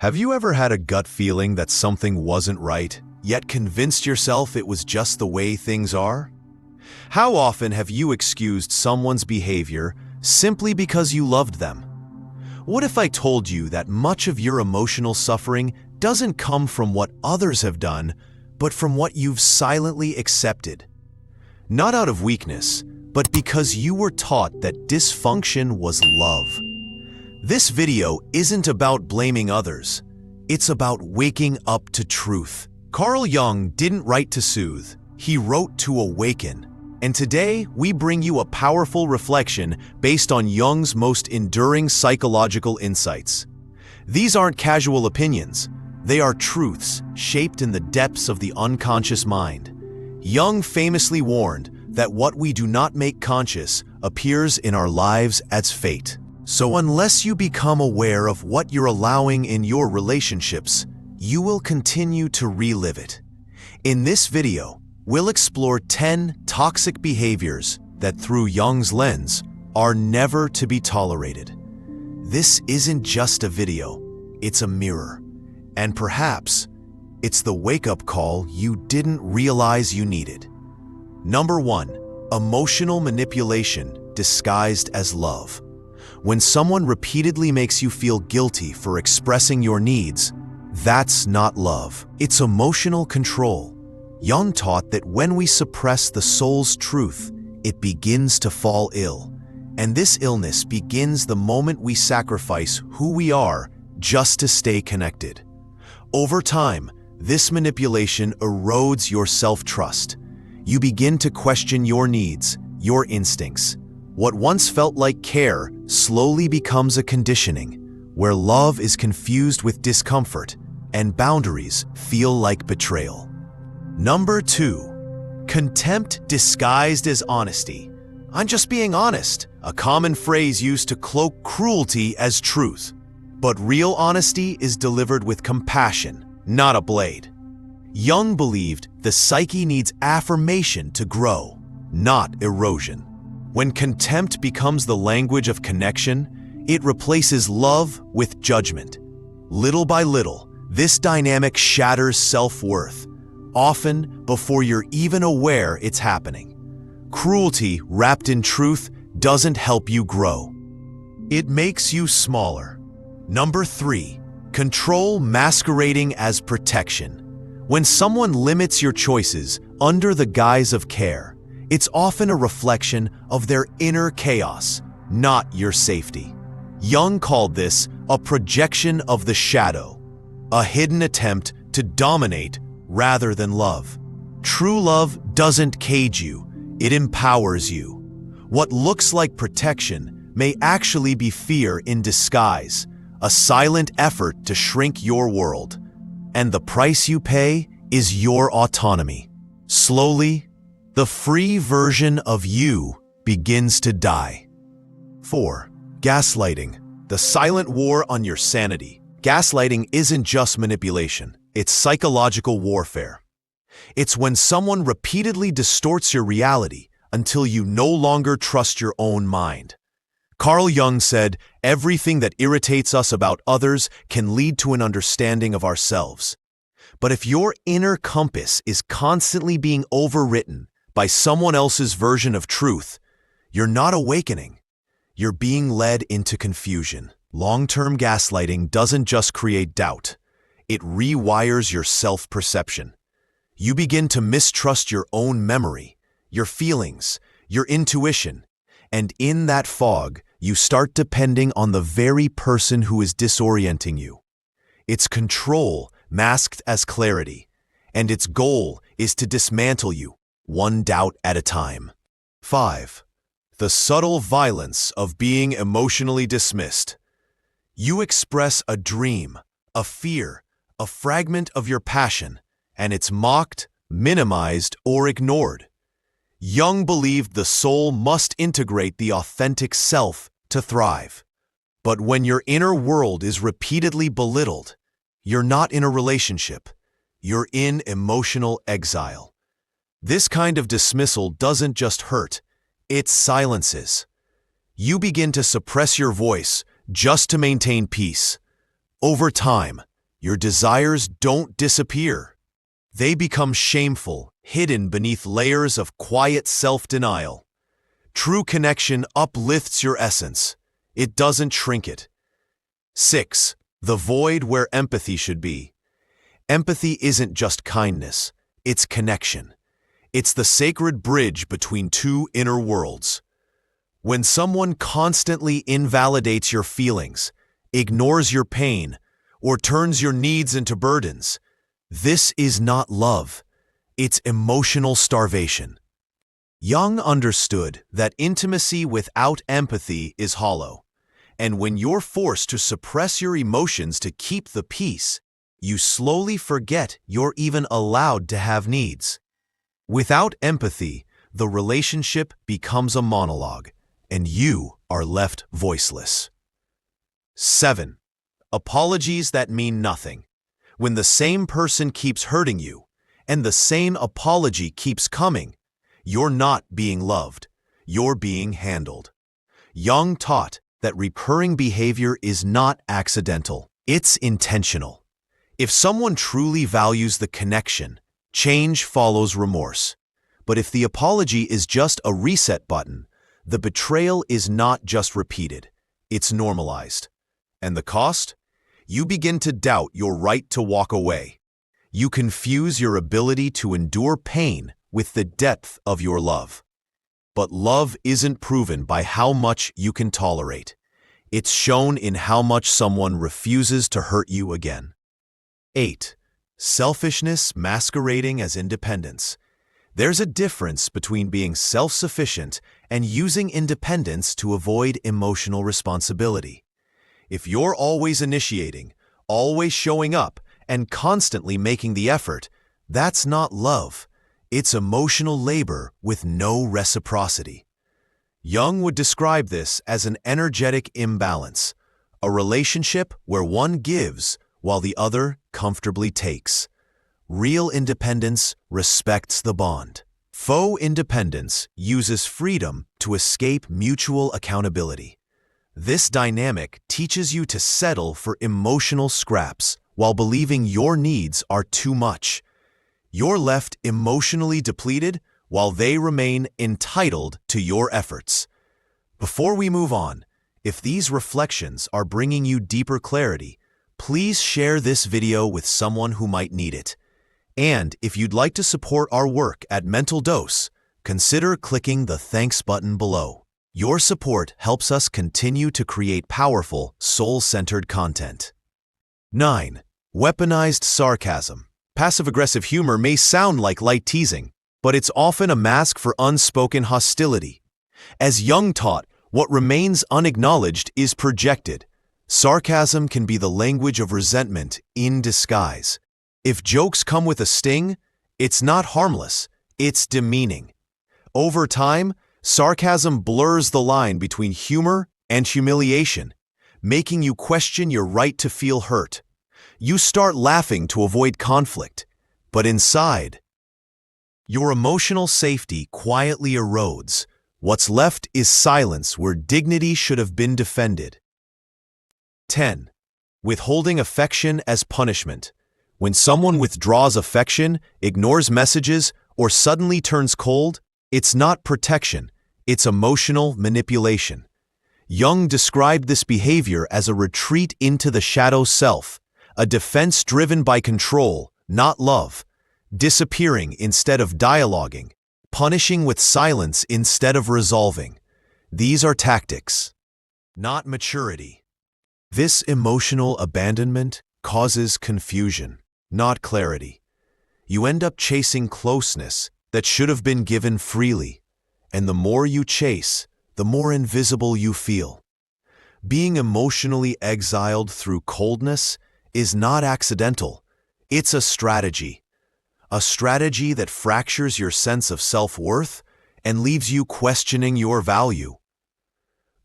Have you ever had a gut feeling that something wasn't right, yet convinced yourself it was just the way things are? How often have you excused someone's behavior simply because you loved them? What if I told you that much of your emotional suffering doesn't come from what others have done, but from what you've silently accepted? Not out of weakness, but because you were taught that dysfunction was love. This video isn't about blaming others. It's about waking up to truth. Carl Jung didn't write to soothe, he wrote to awaken. And today, we bring you a powerful reflection based on Jung's most enduring psychological insights. These aren't casual opinions. They are truths shaped in the depths of the unconscious mind. Jung famously warned that what we do not make conscious appears in our lives as fate. So unless you become aware of what you're allowing in your relationships, you will continue to relive it. In this video, we'll explore 10 toxic behaviors that, through Jung's lens, are never to be tolerated. This isn't just a video, it's a mirror. And perhaps, it's the wake-up call you didn't realize you needed. Number 1. Emotional manipulation disguised as love. When someone repeatedly makes you feel guilty for expressing your needs, that's not love. It's emotional control. Jung taught that when we suppress the soul's truth, it begins to fall ill. And this illness begins the moment we sacrifice who we are just to stay connected. Over time, this manipulation erodes your self-trust. You begin to question your needs, your instincts. What once felt like care slowly becomes a conditioning, where love is confused with discomfort and boundaries feel like betrayal. Number 2. Contempt disguised as honesty. I'm just being honest, a common phrase used to cloak cruelty as truth. But real honesty is delivered with compassion, not a blade. Jung believed the psyche needs affirmation to grow, not erosion. When contempt becomes the language of connection, it replaces love with judgment. Little by little, this dynamic shatters self-worth, often before you're even aware it's happening. Cruelty wrapped in truth doesn't help you grow. It makes you smaller. Number 3. Control masquerading as protection. When someone limits your choices under the guise of care, it's often a reflection of their inner chaos, not your safety. Jung called this a projection of the shadow, a hidden attempt to dominate rather than love. True love doesn't cage you, it empowers you. What looks like protection may actually be fear in disguise, a silent effort to shrink your world. And the price you pay is your autonomy. Slowly, the free version of you begins to die. 4. Gaslighting, the silent war on your sanity. Gaslighting isn't just manipulation, it's psychological warfare. It's when someone repeatedly distorts your reality until you no longer trust your own mind. Carl Jung said, "Everything that irritates us about others can lead to an understanding of ourselves." But if your inner compass is constantly being overwritten by someone else's version of truth, you're not awakening. You're being led into confusion. Long-term gaslighting doesn't just create doubt. It rewires your self-perception. You begin to mistrust your own memory, your feelings, your intuition, and in that fog, you start depending on the very person who is disorienting you. It's control masked as clarity, and its goal is to dismantle you, one doubt at a time. 5. The subtle violence of being emotionally dismissed. You express a dream, a fear, a fragment of your passion, and it's mocked, minimized, or ignored. Jung believed the soul must integrate the authentic self to thrive. But when your inner world is repeatedly belittled, you're not in a relationship, you're in emotional exile. This kind of dismissal doesn't just hurt, it silences. You begin to suppress your voice just to maintain peace. Over time, Your desires don't disappear. They become shameful, hidden beneath layers of quiet self-denial. True connection uplifts your essence. It doesn't shrink it. 6. The void where empathy should be. Empathy isn't just kindness, it's connection. It's the sacred bridge between two inner worlds. When someone constantly invalidates your feelings, ignores your pain, or turns your needs into burdens, this is not love. It's emotional starvation. Jung understood that intimacy without empathy is hollow, and when you're forced to suppress your emotions to keep the peace, you slowly forget you're even allowed to have needs. Without empathy, the relationship becomes a monologue, and you are left voiceless. 7. Apologies that mean nothing. When the same person keeps hurting you, and the same apology keeps coming, you're not being loved, you're being handled. Jung taught that recurring behavior is not accidental, it's intentional. If someone truly values the connection, change follows remorse. But if the apology is just a reset button, the betrayal is not just repeated, it's normalized. And the cost? You begin to doubt your right to walk away. You confuse your ability to endure pain with the depth of your love. But love isn't proven by how much you can tolerate. It's shown in how much someone refuses to hurt you again. 8. Selfishness masquerading as independence. There's a difference between being self-sufficient and using independence to avoid emotional responsibility. If you're always initiating, always showing up, and constantly making the effort, that's not love. It's emotional labor with no reciprocity. Jung would describe this as an energetic imbalance, a relationship where one gives while the other comfortably takes. Real independence respects the bond. Faux independence uses freedom to escape mutual accountability. This dynamic teaches you to settle for emotional scraps while believing your needs are too much. You're left emotionally depleted while they remain entitled to your efforts. Before we move on, if these reflections are bringing you deeper clarity, please share this video with someone who might need it. And if you'd like to support our work at Mental Dose, consider clicking the thanks button below. Your support helps us continue to create powerful, soul-centered content. 9. Weaponized sarcasm. Passive-aggressive humor may sound like light teasing, but it's often a mask for unspoken hostility. As Jung taught, what remains unacknowledged is projected. Sarcasm can be the language of resentment in disguise. If jokes come with a sting, it's not harmless, it's demeaning. Over time, sarcasm blurs the line between humor and humiliation, making you question your right to feel hurt. You start laughing to avoid conflict, but inside, your emotional safety quietly erodes. What's left is silence where dignity should have been defended. 10. Withholding affection as punishment. When someone withdraws affection, ignores messages, or suddenly turns cold, it's not protection, it's emotional manipulation. Jung described this behavior as a retreat into the shadow self, a defense driven by control, not love, disappearing instead of dialoguing, punishing with silence instead of resolving. These are tactics, not maturity. This emotional abandonment causes confusion, not clarity. You end up chasing closeness that should have been given freely, and the more you chase, the more invisible you feel. Being emotionally exiled through coldness is not accidental. It's a strategy that fractures your sense of self-worth and leaves you questioning your value.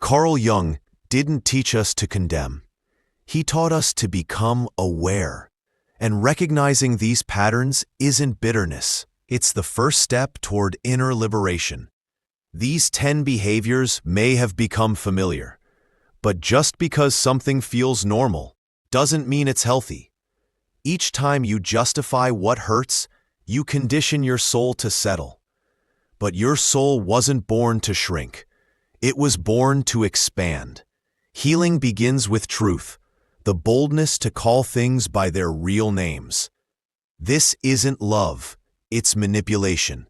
Carl Jung didn't teach us to condemn. He taught us to become aware. And recognizing these patterns isn't bitterness. It's the first step toward inner liberation. These 10 behaviors may have become familiar, but just because something feels normal doesn't mean it's healthy. Each time you justify what hurts, you condition your soul to settle. But your soul wasn't born to shrink. It was born to expand. Healing begins with truth, the boldness to call things by their real names. This isn't love, it's manipulation.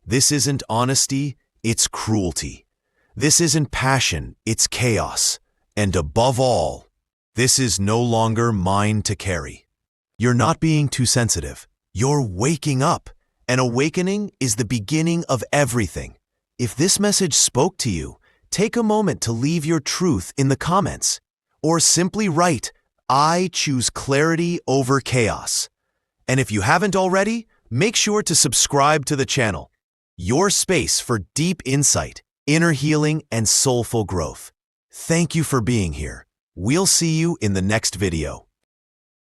This isn't honesty, it's cruelty. This isn't passion, it's chaos. And above all, this is no longer mine to carry. You're not being too sensitive. You're waking up. An awakening is the beginning of everything. If this message spoke to you, take a moment to leave your truth in the comments. Or simply write, "I choose clarity over chaos." And if you haven't already, make sure to subscribe to the channel. Your space for deep insight, inner healing, and soulful growth. Thank you for being here. We'll see you in the next video.